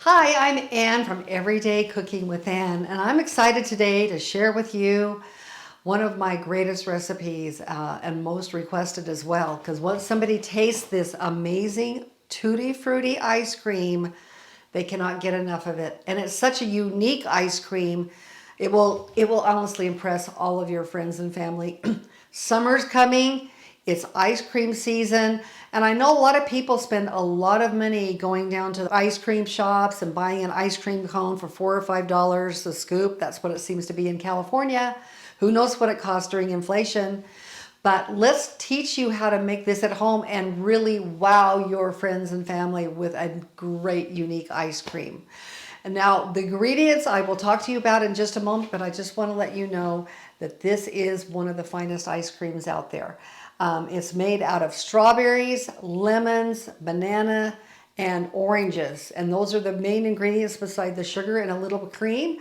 Hi, I'm Ann from Everyday Cooking with Ann, and I'm excited today to share with you one of my greatest recipes and most requested as well, because once somebody tastes this amazing Tutti Frutti ice cream, they cannot get enough of it. And it's such a unique ice cream. It will honestly impress all of your friends and family. Summer's coming. It's ice cream season, and I know a lot of people spend a lot of money going down to ice cream shops and buying an ice cream cone for $4 or $5 a scoop. That's what it seems to be in California. Who knows what it costs during inflation? But let's teach you how to make this at home and really wow your friends and family with a great, unique ice cream. And now the ingredients I will talk to you about in just a moment, but I just want to let you know that this is one of the finest ice creams out there. It's made out of strawberries, lemons, banana, and oranges. And those are the main ingredients beside the sugar and a little cream.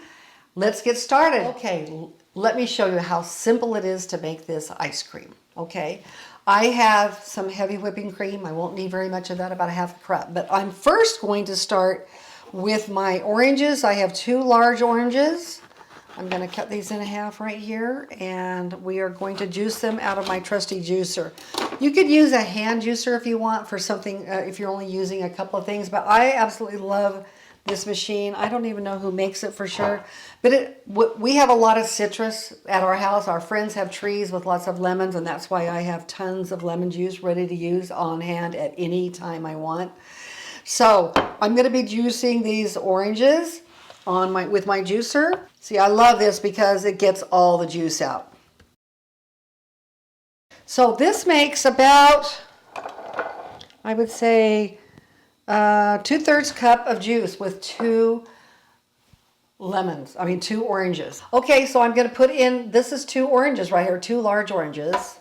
Let's get started. Okay, let me show you how simple it is to make this ice cream. Okay, I have some heavy whipping cream. I won't need very much of that, about a half a cup. But I'm first going to start with my oranges. I have 2 large oranges. I'm going to cut these in half right here, and we are going to juice them out of my trusty juicer. You could use a hand juicer if you want for something, if you're only using a couple of things, but I absolutely love this machine. I don't even know who makes it for sure, but we have a lot of citrus at our house. Our friends have trees with lots of lemons, and that's why I have tons of lemon juice ready to use on hand at any time I want. So I'm going to be juicing these oranges with my juicer. See, I love this because it gets all the juice out. So this makes about, I would say, 2/3 cup of juice with 2 oranges. Okay, so I'm going to put in, this is 2 oranges right here, 2 large oranges.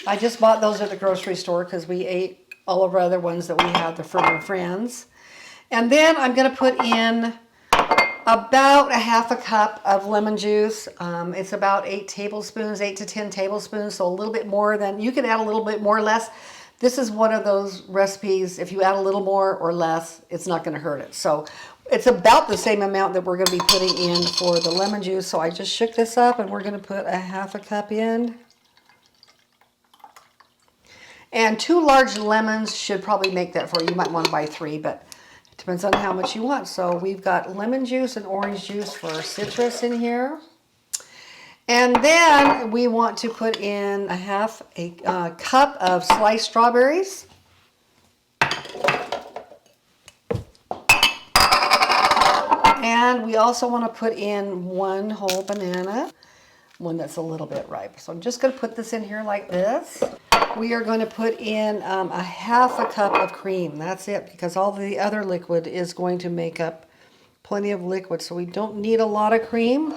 I just bought those at the grocery store because we ate all of our other ones that we had from our friends. And then I'm going to put in about a half a cup of lemon juice. It's about 8 to 10 tablespoons, so a little bit more than, you can add a little bit more or less. This is one of those recipes, if you add a little more or less, it's not gonna hurt it. So it's about the same amount that we're gonna be putting in for the lemon juice. So I just shook this up, and we're gonna put a half a cup in. And 2 large lemons should probably make that for you. You might wanna buy 3, but it depends on how much you want. So we've got lemon juice and orange juice for citrus in here. And then we want to put in a half a cup of sliced strawberries. And we also want to put in 1 whole banana, one that's a little bit ripe. So I'm just going to put this in here like this. We are going to put in a half a cup of cream. That's it, because all the other liquid is going to make up plenty of liquid, so we don't need a lot of cream.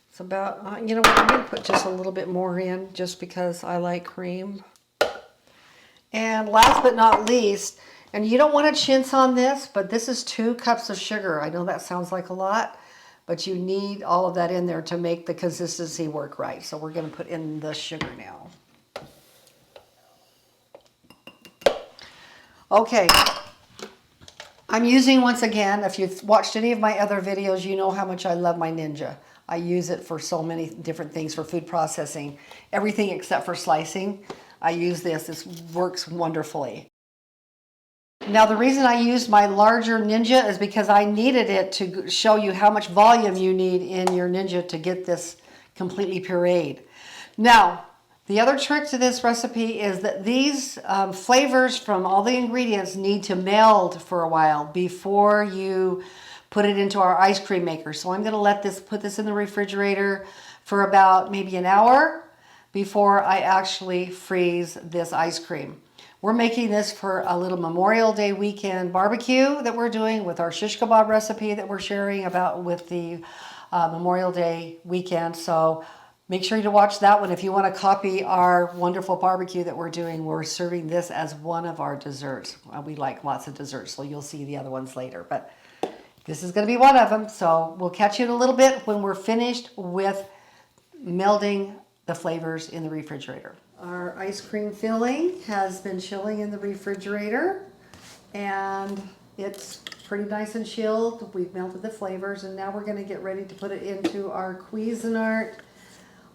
It's about, you know what, I'm going to put just a little bit more in just because I like cream. And last but not least, and you don't want to chintz on this, but this is 2 cups of sugar. I know that sounds like a lot, but you need all of that in there to make the consistency work right. So we're going to put in the sugar now. Okay, I'm using, once again, if you've watched any of my other videos, you know how much I love my Ninja. I use it for so many different things, for food processing, everything except for slicing. I use this. This works wonderfully. Now, the reason I used my larger Ninja is because I needed it to show you how much volume you need in your Ninja to get this completely pureed. Now, the other trick to this recipe is that these flavors from all the ingredients need to meld for a while before you put it into our ice cream maker. So I'm going to put this in the refrigerator for about maybe an hour before I actually freeze this ice cream. We're making this for a little Memorial Day weekend barbecue that we're doing with our shish kebab recipe that we're sharing about with the Memorial Day weekend. So make sure to watch that one. If you want to copy our wonderful barbecue that we're doing, we're serving this as one of our desserts. We like lots of desserts, so you'll see the other ones later. But this is going to be one of them. So we'll catch you in a little bit when we're finished with melding the flavors in the refrigerator. Our ice cream filling has been chilling in the refrigerator, and it's pretty nice and chilled. We've melted the flavors, and now we're going to get ready to put it into our Cuisinart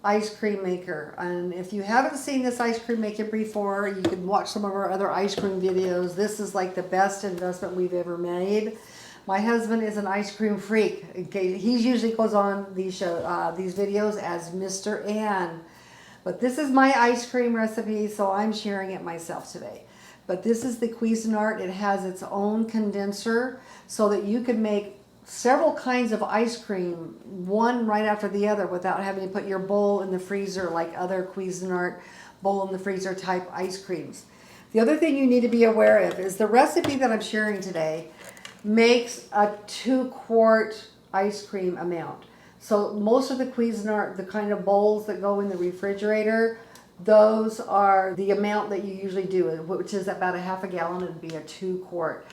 ice cream maker. And if you haven't seen this ice cream maker before, you can watch some of our other ice cream videos. This is like the best investment we've ever made. My husband is an ice cream freak. Okay, he usually goes on these videos as Mr. Ann. But this is my ice cream recipe, so I'm sharing it myself today. But this is the Cuisinart. It has its own condenser so that you can make several kinds of ice cream, one right after the other, without having to put your bowl in the freezer like other Cuisinart bowl in the freezer type ice creams. The other thing you need to be aware of is the recipe that I'm sharing today makes a 2-quart ice cream amount. So most of the Cuisinart, the kind of bowls that go in the refrigerator, those are the amount that you usually do, which is about a half a gallon. It'd be a 2-quart.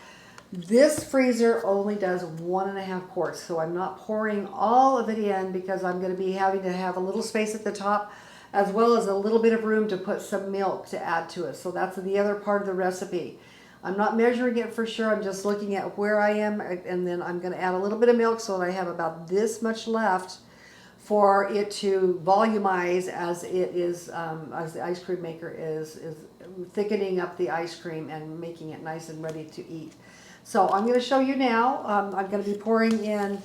This freezer only does 1.5 quarts, so I'm not pouring all of it in because I'm going to be having to have a little space at the top as well as a little bit of room to put some milk to add to it. So that's the other part of the recipe. I'm not measuring it for sure. I'm just looking at where I am, and then I'm going to add a little bit of milk so that I have about this much left for it to volumize as it is, as the ice cream maker is thickening up the ice cream and making it nice and ready to eat. So I'm going to show you now. I'm going to be pouring in.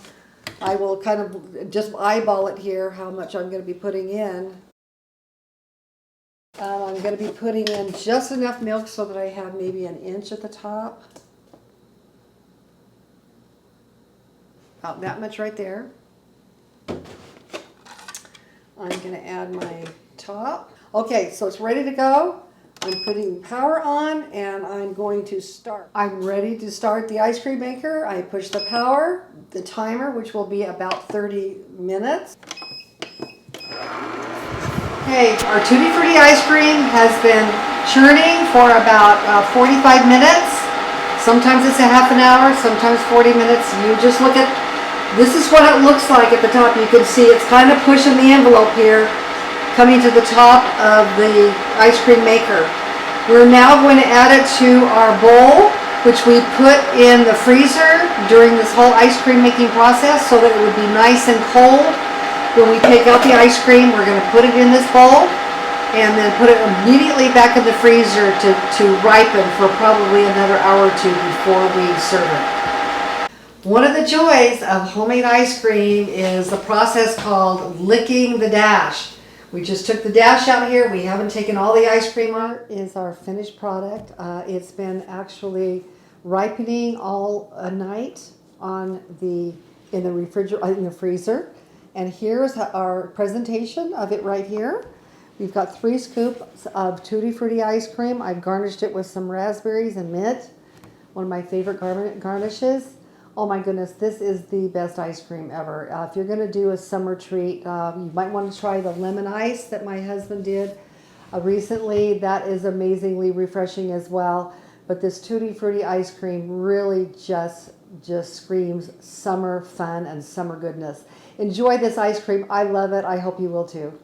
I will kind of just eyeball it here how much I'm going to be putting in. I'm going to be putting in just enough milk so that I have maybe 1 inch at the top. About that much right there. I'm going to add my top. Okay, so it's ready to go. I'm putting power on and I'm going to start. I'm ready to start the ice cream maker. I push the power, the timer, which will be about 30 minutes. Okay, our Tutti-Frutti ice cream has been churning for about 45 minutes. Sometimes it's a half an hour, sometimes 40 minutes. You just look at, this is what it looks like at the top. You can see it's kind of pushing the envelope here, coming to the top of the ice cream maker. We're now going to add it to our bowl, which we put in the freezer during this whole ice cream making process so that it would be nice and cold. When we take out the ice cream, we're going to put it in this bowl and then put it immediately back in the freezer to ripen for probably another hour or two before we serve it. One of the joys of homemade ice cream is the process called licking the dash. We just took the dash out here. We haven't taken all the ice cream out. Is our finished product. It's been actually ripening all night in the freezer. And here's our presentation of it right here. We've got 3 scoops of Tutti-Frutti ice cream. I've garnished it with some raspberries and mint, one of my favorite garnishes. Oh my goodness, this is the best ice cream ever. If you're going to do a summer treat, you might want to try the lemon ice that my husband did recently. That is amazingly refreshing as well. But this Tutti-Frutti ice cream really just screams summer fun and summer goodness. Enjoy this ice cream. I love it. I hope you will too.